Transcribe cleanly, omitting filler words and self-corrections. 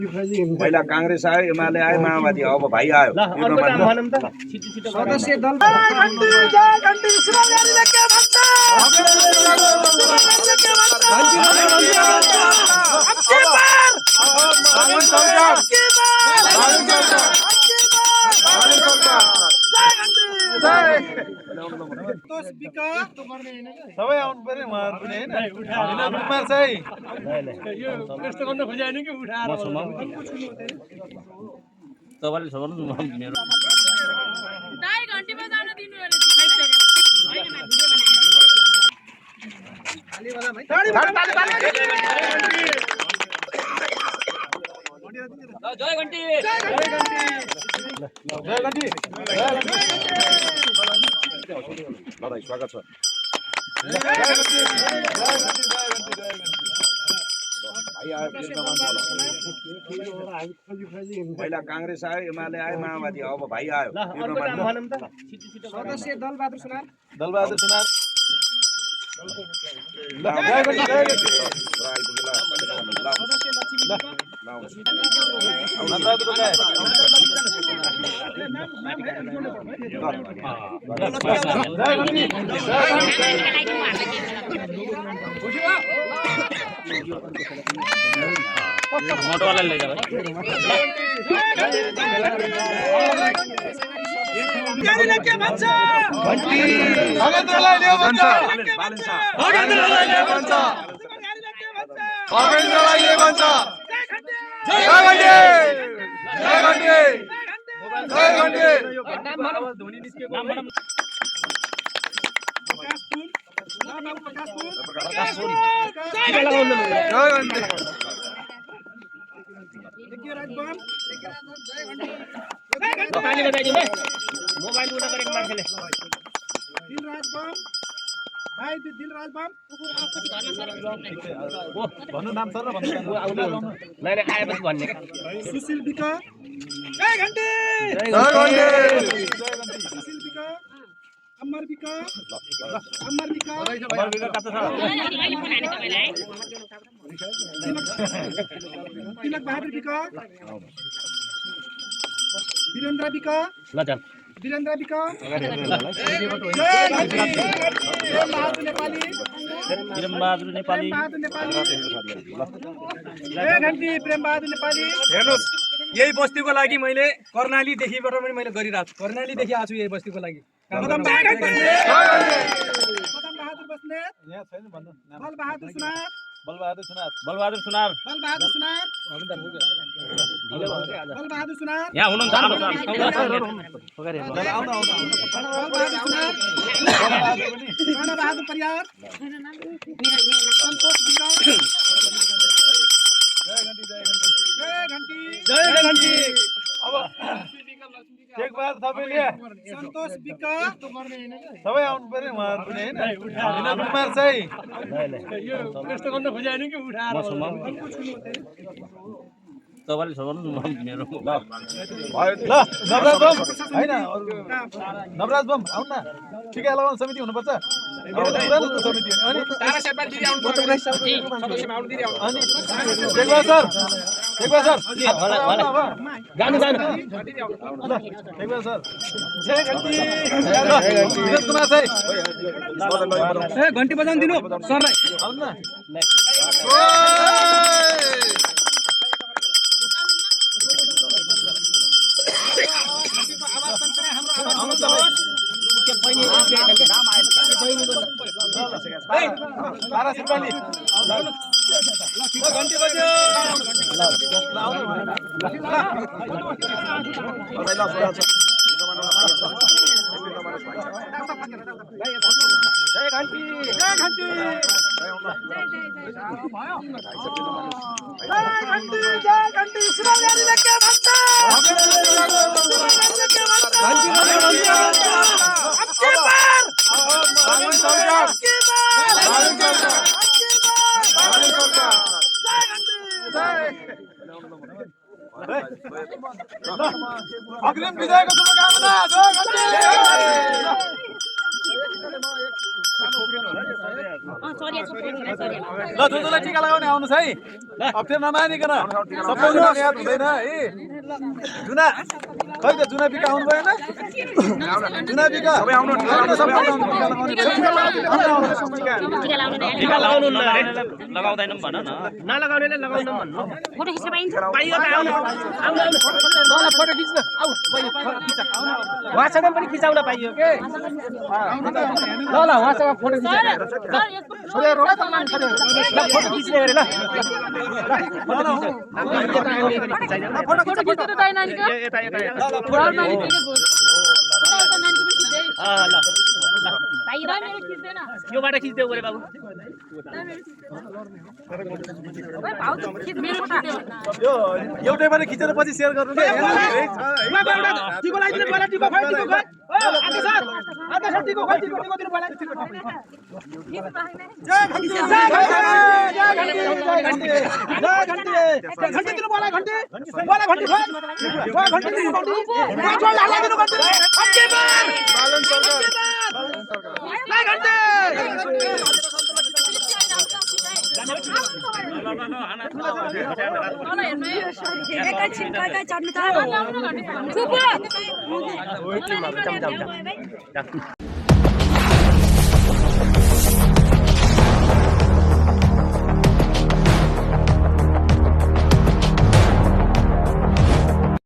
पहिला कांग्रेस आयो, एमाले आयो, माओवादी अब भाइ आयो। सदस्य दल सबै आउनु पर्यो उहाँहरु पनि हैन विनोद कुमार चाहिँ यो यस्तो गर्न खोजेन कि उठाएर तपाईले छोड्नु मेरो दाइ घन्टीमा जान दिनु अरे जय घन्टी स्वागत छ। पहिला कांग्रेस आयो, एमाले आयो, माओवादी अब भाइ आयो। सदस्य दलबहादुर सुनार सुनार मोटो वाला ले जाओ गाडीले के भन्छ भगेन्द्रलाई ल्याऊ भन्छ भगेन्द्रलाई ल्याऊ भन्छ भगेन्द्रलाई ल्याऊ भन्छ जय घन्टी जय घन्टी जय घन्टी मोबाइल उडा गरेको मान्छेले भन्नु नाम सर भन्नु नाइ आएपछि भन्ने सुशील बिका जय घन्टी सुशील बिका अमर बिका तिलक बहादुर बिका वीरेन्द्र बिका वीरेन्द्र बिका प्रेम बहादुर नेपाली प्रेम बहादुर नेपाली हेर्नुस् यही बस्तीको लागि मैले कर्णालीदेखिबाट पनि मैले गरिरहेको छु कर्णालीदेखि आएको छु यही बस्तीको लागि कदम बहादुर बस्नेत यहाँ छैन भन्नु नाम बलबहादुर सुनार बलबहादुर सुनार बलबहादुर सुनार बलबहादुर सुनार बलबहादुर सुनार यहाँ हुनुहुन्छ बहादुर परियार सन्तोष जय घन्टी अब एक बार सबैले सन्तोष बिका सबै आउनु पर्यो उहाँहरु पनि हैन विनोद कुमार चाहिँ यो यस्तो गर्न खोजेन कि उठाएर तपाईले छोड्नु मेरो ल नवराज बम हैन नवराज बम आउन न ठिकै लगाउन समिति हुनुपर्छ समिति अनि एकबार सर एकबार सर गानु गानु एकबार सर जय घन्टी विनोद कुमार चाहिँ ए घन्टी बजाउन दिनु सरलाई आउन न घन्टी बज्यो जय घन्टी शिवगाडीले के भन्छ अग्रिम विजयको शुभकामना जय घन्टी ल जसलाई टिका लगाउने आउनुहोस् है अप्ठ्यारो नमानिकन सबैको नाम याद हुँदैन है जुना खै त जुना बिका आउनु भएन जुना बिका सबै आउनु टिका लगाउनु लगाउँदैनौँ भन न नलगाउनेले लगाउनु भन्नु फोटो खिच्न पाइन्छ पाइयो त आउनु आउनु फोटो खिच्न आऊ उहाँसँग पनि खिचाउन पाइयो के ल उहाँसँग फोटो फोटो खिच्ने अरे ल फोटो खिच्न त दाइ नानीको यता यता नानीको पनि खिच्दै ल भाइ र मेरो खिच्दैन योबाट खिच्देऊ गरे बाबु ओए भाउ त मेरो खिच्दै यो एउटै पनि खिचेर पछि शेयर गर्नु नि टिको लगाइदिनु पहिला टिको खोइ टिको खोइ आधा सर टिको खोइ टिको टिको दिनु पहिला घन्टी दिनु बोला घन्टी खोइ घन्टी दिनु घन्टी जोड हाला दिनु घन्टी घन्टी बालन सरकार ला घन्टी एकैछिन कतै चढ्नु त चुप